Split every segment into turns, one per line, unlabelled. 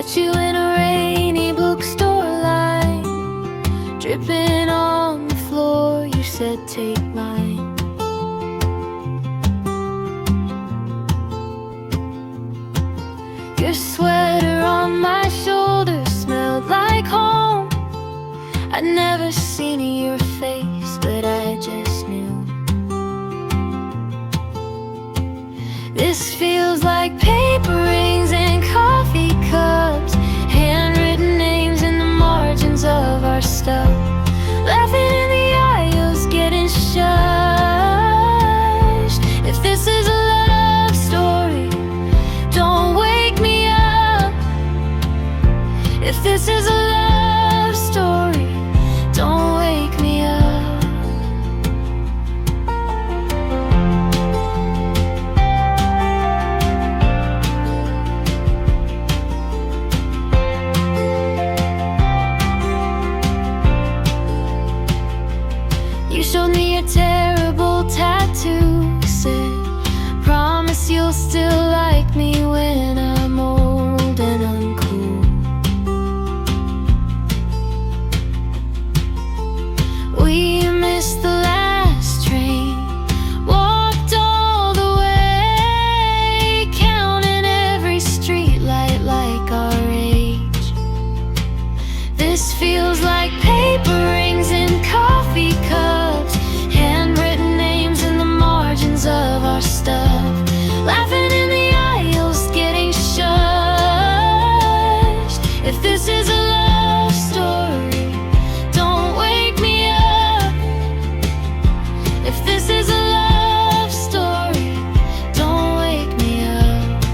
Met you in a rainy bookstore line, dripping on the floor. You said, take mine. Your sweater on my shoulder smelled like home. I'd never seen your face, but I just knew. This feels like paper rings and coffee cups, handwritten names in the margins of our stuff, laughing in the aisles, getting shushed. If this is a love story, don't wake me up. If this is a love story, don't wake me up. You showed me your terrible tattoo, said, promise you'll still like me when I'm old and uncool. We missed the last train, walked all the way, counting every street light like our age. This feels like paper rings and coffee cups, handwritten names in the margins of our stuff, laughing in the aisles, getting shushed. If this is a love story, don't wake me up. If this is a love story, don't wake me up.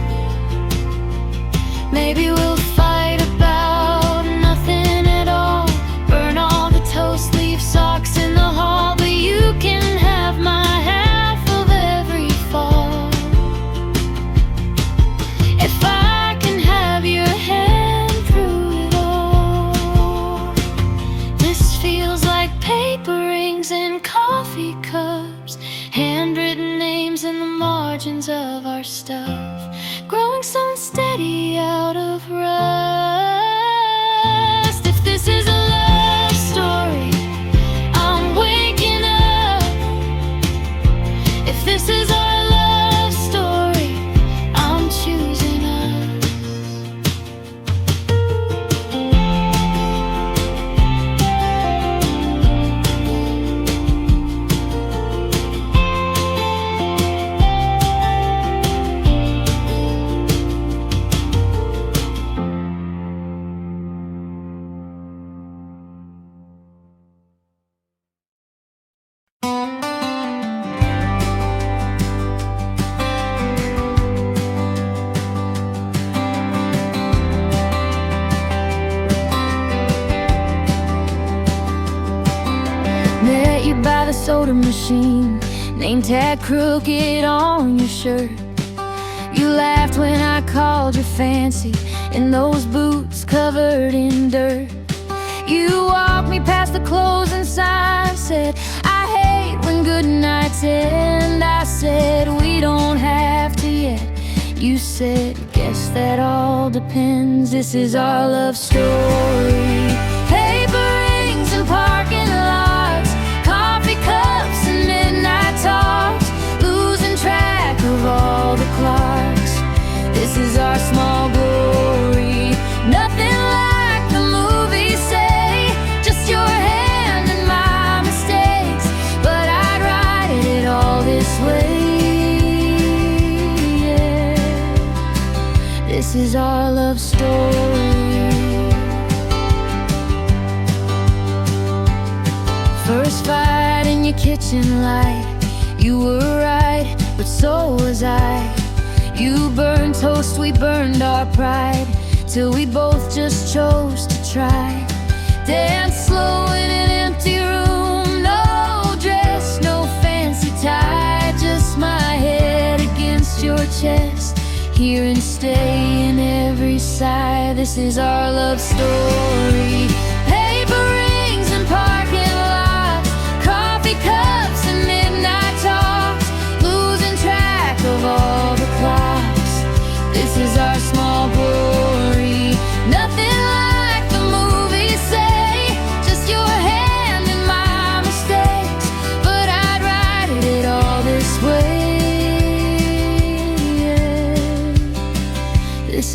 Maybe we'll fight about nothing at all, burn all the toast, leave socks in the hall, but you can have my half of every fall. If I can have your hand through it all. This feels like paper rings and coffee cups, handwritten names in the margins of our stuff, growing so unsteady out of rust. If this is a love story, I'm waking up. If this is our love story, I'm choosing us. Met you by the soda machine, name tag crooked on your shirt. You laughed when I called you fancy in those boots covered in dirt. You walked me past the closing sign, said, I hate when good nights end. I said, we don't have to yet. You said, guess that all depends. This is our love story. Paper rings and parking lots, coffee cups and midnight talks, losing track of all the clocks. This is our small glory. Nothing like the movies say, just your hand and my mistakes, but I'd write it all this way. Yeah. This is our love story. First fight in your kitchen light, you were right, but so was I. You burned toast, we burned our pride, till we both just chose to try. Dance slow in an empty room, no dress, no fancy tie, just my head against your chest, here and stay in every sigh. This is our love story. Paper rings and parking lots, coffee cups and midnight talks, losing track of all the clocks. This is our small glory.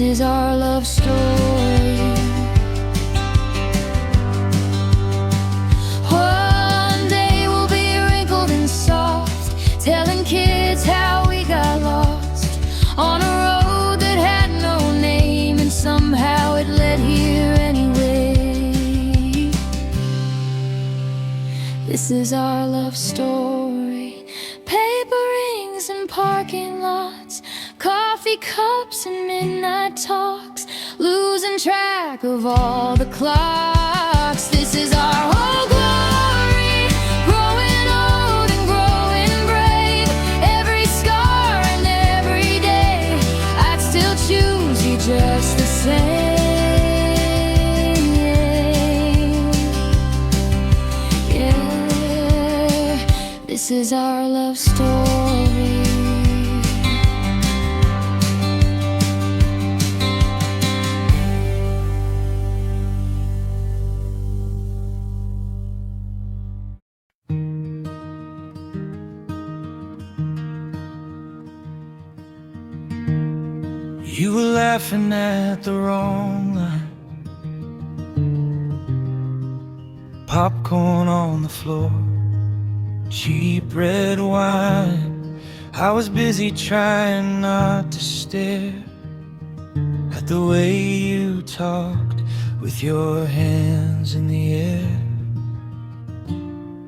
is our love story. One day we'll be wrinkled and soft, telling kids how we got lost on a road that had no name, and somehow it led here anyway. This is our love story. Paper rings and parking lots, coffee cups and midnight talks, losing track of all the clocks. This is our whole glory, growing old and growing brave. Every scar and every day, I'd still choose you just the same. Yeah, this is our love story.
You were laughing at the wrong line, popcorn on the floor, cheap red wine. I was busy trying not to stare at the way you talked with your hands in the air.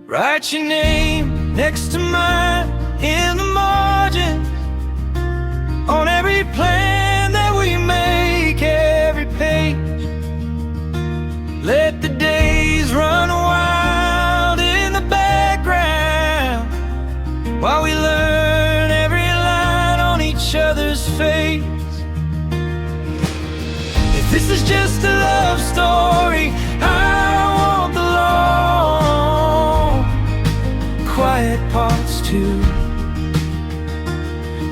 Write your name next to mine in the margin, on every plan that we make, every page. Let the days run wild in the background, while we learn every line on each other's face. If this is just a love story, I want the long, quiet parts too.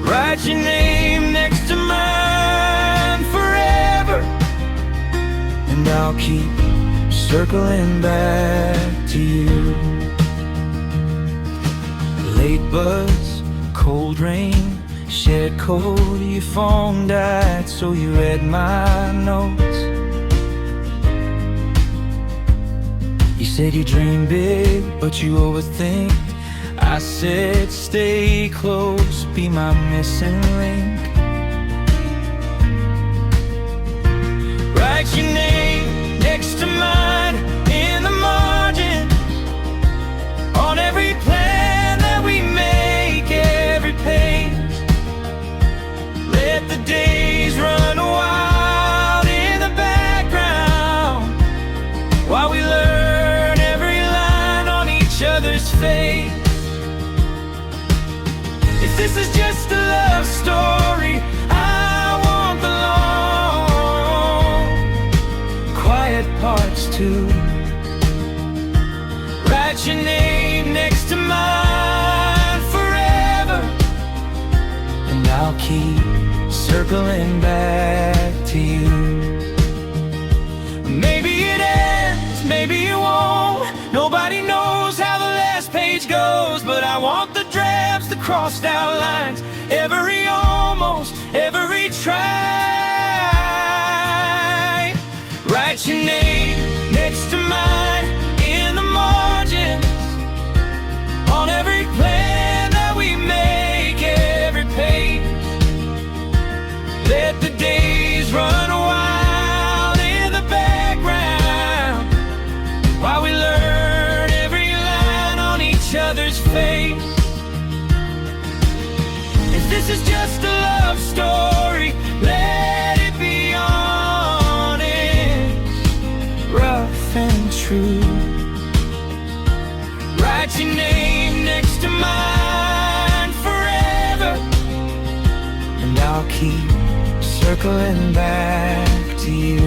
Write your name next to mine forever, and I'll keep circling back to you. Late buzz, cold rain, shared code, your phone died, so you read my notes. You said you dream big, but you overthink. I said stay close, be my missing link. Write your name next to mine in the margin, on every plan that we make, every page. Let the days run wild in the background, while we learn every line on each other's face. If this is just a love story, I want the long, quiet parts too. Write your name next to mine forever, and I'll keep circling back to you. Maybe it ends, maybe it won't. Nobody knows how the last page goes, but I want the drafts, the crossed out lines, every almost, every try. Write your name next to mine in the margins, on every plan that we make, every page. Let the days run wild in the background, while we learn every line on each other's face. If this is just a love story, let it be honest, rough and true. Write your name next to mine forever, and I'll keep circling back to you.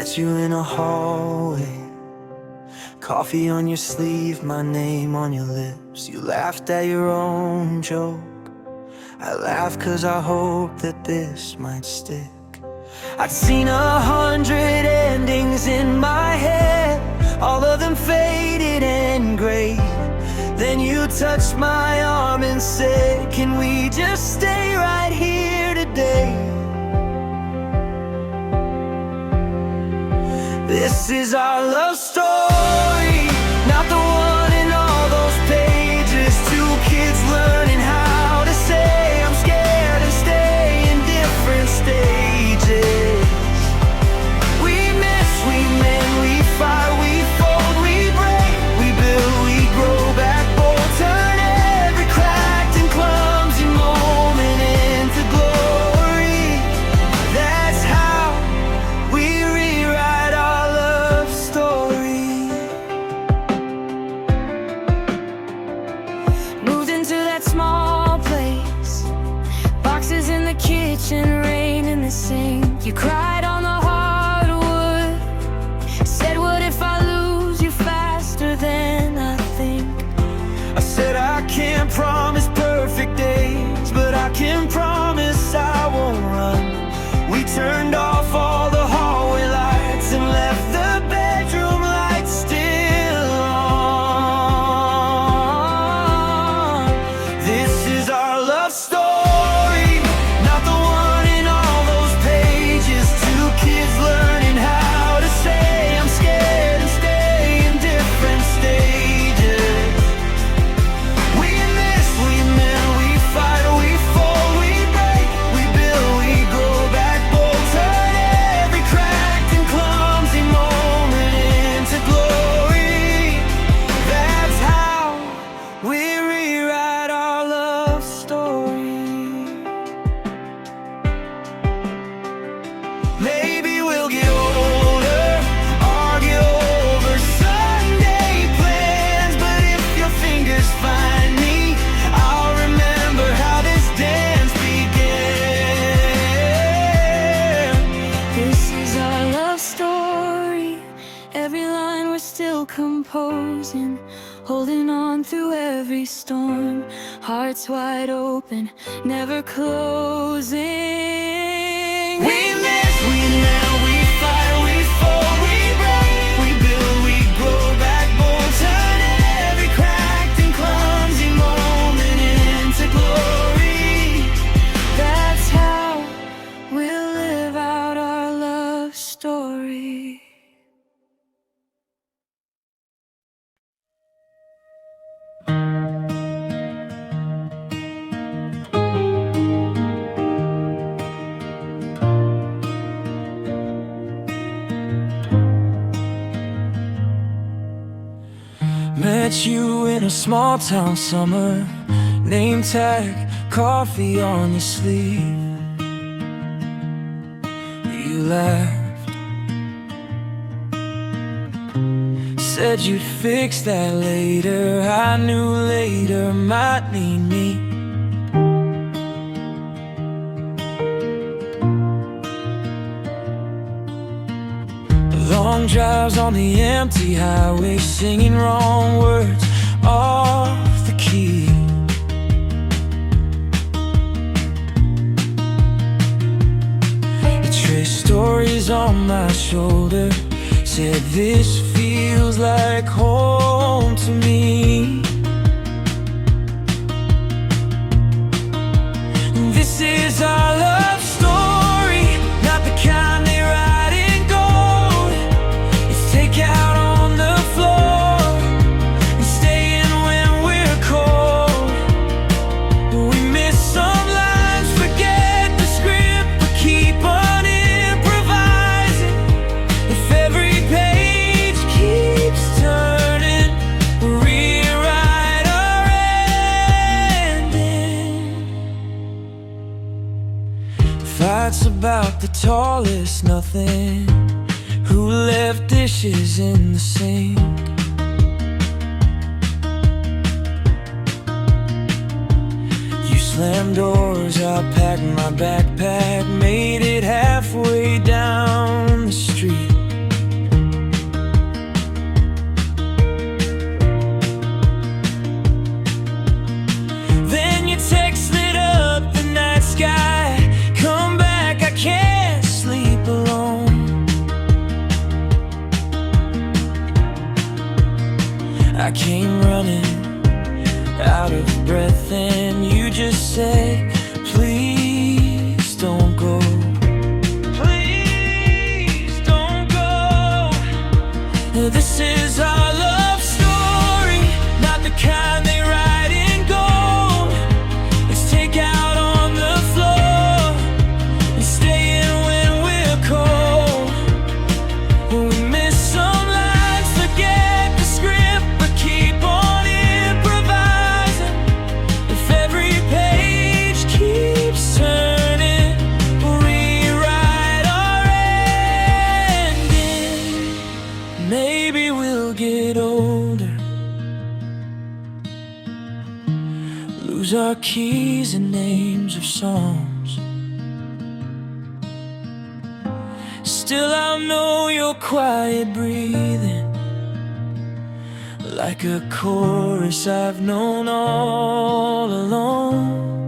Met you in a hallway, coffee on your sleeve, my name on your lips. You laughed at your own joke. I laughed cause I hoped that this might stick. I'd seen 100 endings in my head, all of them faded and gray. Then you touched my arm and said, can we just stay right here today? This is our love story, not the one in all those pages. Two kids learning how to say I'm scared and stay in different stages. We miss, we mend, we fight, we fold, we break, we build, we grow back bold. Turn every cracked and clumsy moment into glory. That's how we rewrite our love story. Moved into that small place, boxes in the kitchen, rain in the sink. You cried on the hardwood, said what if I lose you faster than I think. I said I can't promise perfect days, but I can promise I won't run. We turned off all the hallway lights and left the bedroom lights still on. This is our love story, not the one in all those pages. Two kids learning how to say I'm scared and stay in different stages. We miss, we mend, we fight, we fold, we break, we build, we grow back bold. Turn every cracked and clumsy moment into glory. That's how we rewrite our love story. Maybe we'll get older, argue over Sunday plans, but if your fingers find me, I'll remember how this dance began. This is our love story, every line we're still composing, holding on through every storm, hearts wide open, never closing. We miss, we mend, we fight, we fold, we break, we build, we grow back bold. Turn every cracked and clumsy moment into glory. That's how we'll live out our love story. Met you in a small town summer, name tag, coffee on your sleeve. You laughed, said you'd fix that later. I knew later might need me. Long drives on the empty highway, singing wrong words off the key. You traced stories on my shoulder, said this feels like home to me. This is our love story, not the kind they write in gold. It's take out on the floor and stay in when we're cold. We miss some lines, forget the script, but keep on improvising. If every page keeps turning, we'll rewrite our ending. Fights about the tallest nothing, who left dishes in the sink. You slammed doors, I packed my backpack, made it halfway down the street. Blues are keys and names of songs. Still I'll know your quiet breathing, like a chorus I've known all along.